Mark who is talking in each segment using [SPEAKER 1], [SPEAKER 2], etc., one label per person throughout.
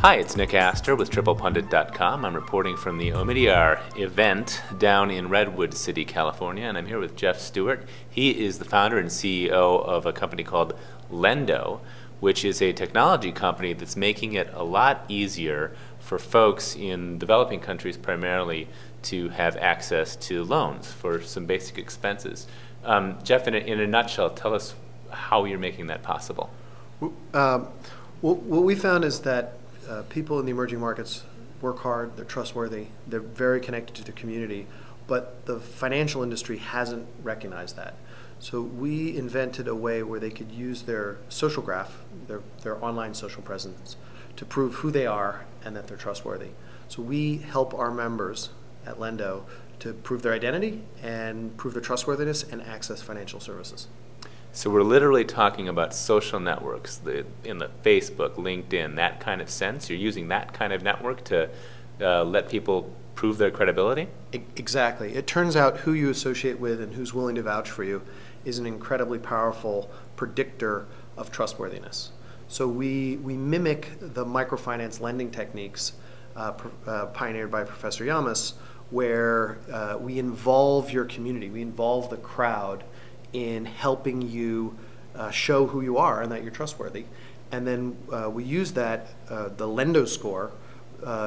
[SPEAKER 1] Hi, it's Nick Astor with TriplePundit.com. I'm reporting from the Omidyar event down in Redwood City, California, and I'm here with Jeff Stewart. He is the founder and CEO of a company called Lenddo, which is a technology company that's making it a lot easier for folks in developing countries primarily to have access to loans for some basic expenses. Jeff, in a nutshell, tell us how you're making that possible.
[SPEAKER 2] What we found is that people in the emerging markets work hard, they're trustworthy, they're very connected to their community, but the financial industry hasn't recognized that. So we invented a way where they could use their social graph, their online social presence, to prove who they are and that they're trustworthy. So we help our members at Lenddo to prove their identity and prove their trustworthiness and access financial services.
[SPEAKER 1] So we're literally talking about social networks, in the Facebook, LinkedIn, that kind of sense. You're using that kind of network to let people prove their credibility?
[SPEAKER 2] Exactly. It turns out who you associate with and who's willing to vouch for you is an incredibly powerful predictor of trustworthiness. So we mimic the microfinance lending techniques pioneered by Professor Yamas, where we involve your community, we involve the crowd in helping you show who you are and that you're trustworthy. And then we use that, the Lenddo score,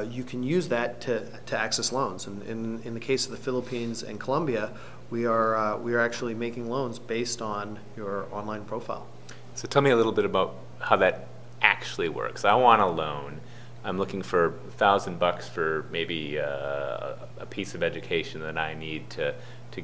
[SPEAKER 2] you can use that to access loans. And in the case of the Philippines and Colombia, we are actually making loans based on your online profile.
[SPEAKER 1] So tell me a little bit about how that actually works. I want a loan. I'm looking for $1,000 for maybe a piece of education that I need to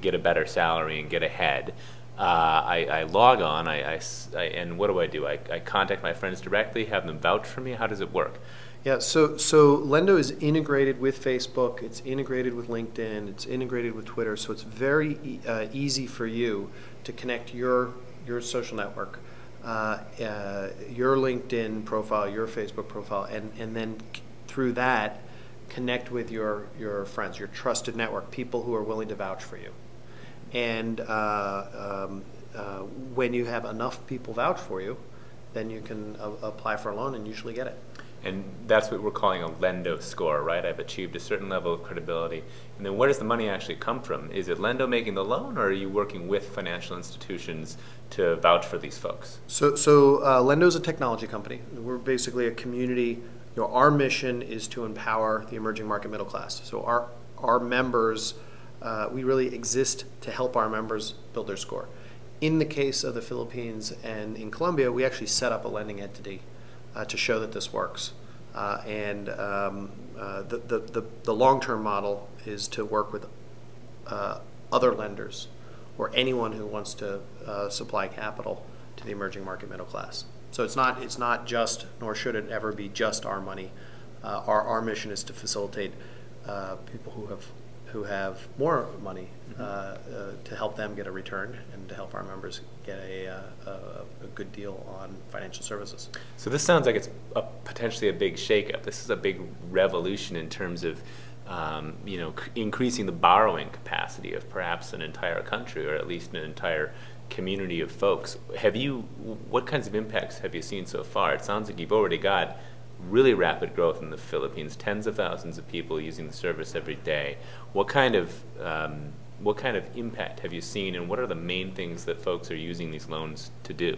[SPEAKER 1] get a better salary and get ahead. I log on, and what do? I contact my friends directly, have them vouch for me? How does it work?
[SPEAKER 2] Yeah, so Lenddo is integrated with Facebook, it's integrated with LinkedIn, it's integrated with Twitter, so it's very easy for you to connect your social network, your LinkedIn profile, your Facebook profile, and then through that connect with your friends, your trusted network, people who are willing to vouch for you. And when you have enough people vouch for you, then you can apply for a loan and usually get it.
[SPEAKER 1] And that's what we're calling a Lenddo score, right? I've achieved a certain level of credibility. And then where does the money actually come from? Is it Lenddo making the loan, or are you working with financial institutions to vouch for these folks?
[SPEAKER 2] So Lenddo is a technology company. We're basically a community. Our mission is to empower the emerging market middle class. So our members, we really exist to help our members build their score. In the case of the Philippines and in Colombia, we actually set up a lending entity to show that this works. The long-term model is to work with other lenders or anyone who wants to supply capital to the emerging market middle class. So it's not just, nor should it ever be just our money. Our mission is to facilitate people who have more money to help them get a return and to help our members get a good deal on financial services.
[SPEAKER 1] So this sounds like it's potentially a big shakeup. This is a big revolution in terms of increasing the borrowing capacity of perhaps an entire country, or at least an entire community of folks. What kinds of impacts have you seen so far? It sounds like you've already got really rapid growth in the Philippines, tens of thousands of people using the service every day. What kind of impact have you seen, and what are the main things that folks are using these loans to do?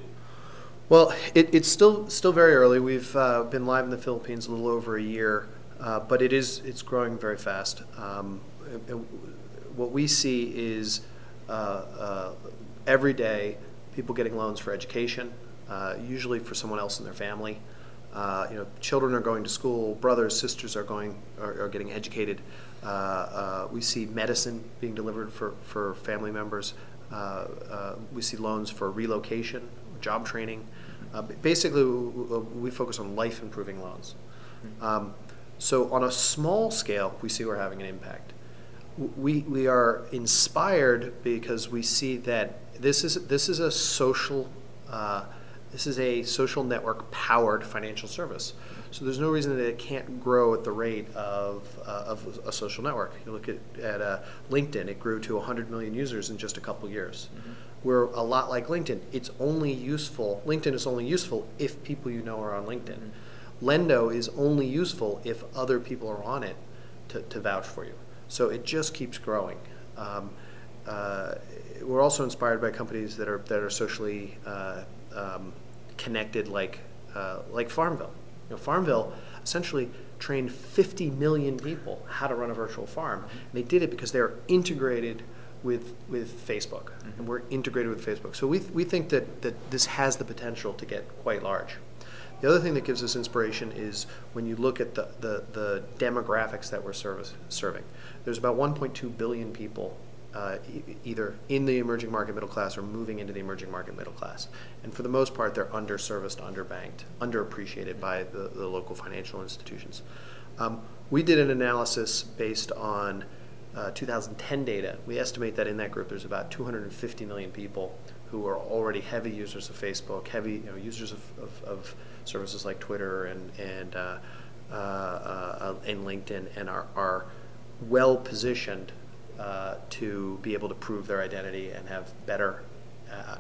[SPEAKER 2] Well, it's still very early. We've been live in the Philippines a little over a year, but it's growing very fast. What we see is every day people getting loans for education, usually for someone else in their family. Children are going to school, brothers, sisters are getting educated. We see medicine being delivered for family members. We see loans for relocation, job training. Basically, we focus on life-improving loans. So on a small scale, we see we're having an impact. We are inspired because we see that this is a social network powered financial service. So there's no reason that it can't grow at the rate of a social network. You look at LinkedIn, it grew to 100 million users in just a couple years. Mm-hmm. We're a lot like LinkedIn. LinkedIn is only useful if people you know are on LinkedIn. Mm-hmm. Lenddo is only useful if other people are on it to vouch for you. So it just keeps growing. We're also inspired by companies that are socially connected, like Farmville. Farmville essentially trained 50 million people how to run a virtual farm. And they did it because they're integrated with Facebook, and we're integrated with Facebook. So we think that this has the potential to get quite large. The other thing that gives us inspiration is when you look at the demographics that we're serving. There's about 1.2 billion people either in the emerging market middle class or moving into the emerging market middle class. And for the most part, they're underserviced, underbanked, underappreciated by the local financial institutions. We did an analysis based on 2010 data. We estimate that in that group there's about 250 million people who are already heavy users of Facebook, heavy users of services like Twitter and LinkedIn, and are well positioned to be able to prove their identity and have better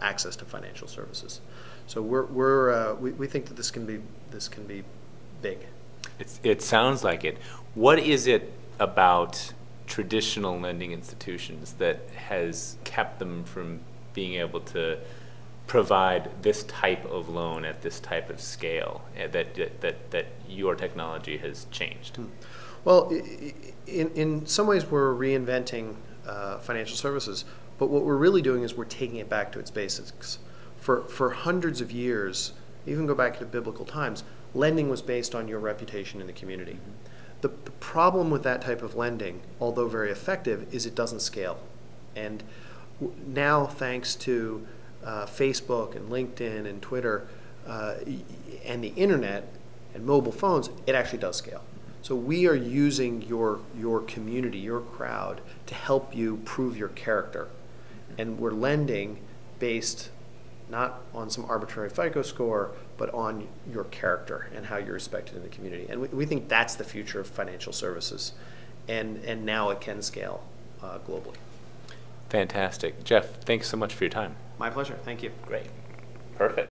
[SPEAKER 2] access to financial services. So we think that this can be big.
[SPEAKER 1] It sounds like it. What is it about traditional lending institutions that has kept them from being able to provide this type of loan at this type of scale that your technology has changed?
[SPEAKER 2] Well, in some ways we're reinventing financial services, but what we're really doing is we're taking it back to its basics. For hundreds of years, even go back to biblical times, lending was based on your reputation in the community. The problem with that type of lending, although very effective, is it doesn't scale. And now, thanks to Facebook and LinkedIn and Twitter and the internet and mobile phones, it actually does scale. So we are using your community, your crowd, to help you prove your character. And we're lending based not on some arbitrary FICO score, but on your character and how you're respected in the community. And we think that's the future of financial services. And now it can scale globally.
[SPEAKER 1] Fantastic. Jeff, thanks so much for your time.
[SPEAKER 2] My pleasure. Thank you.
[SPEAKER 1] Great. Perfect.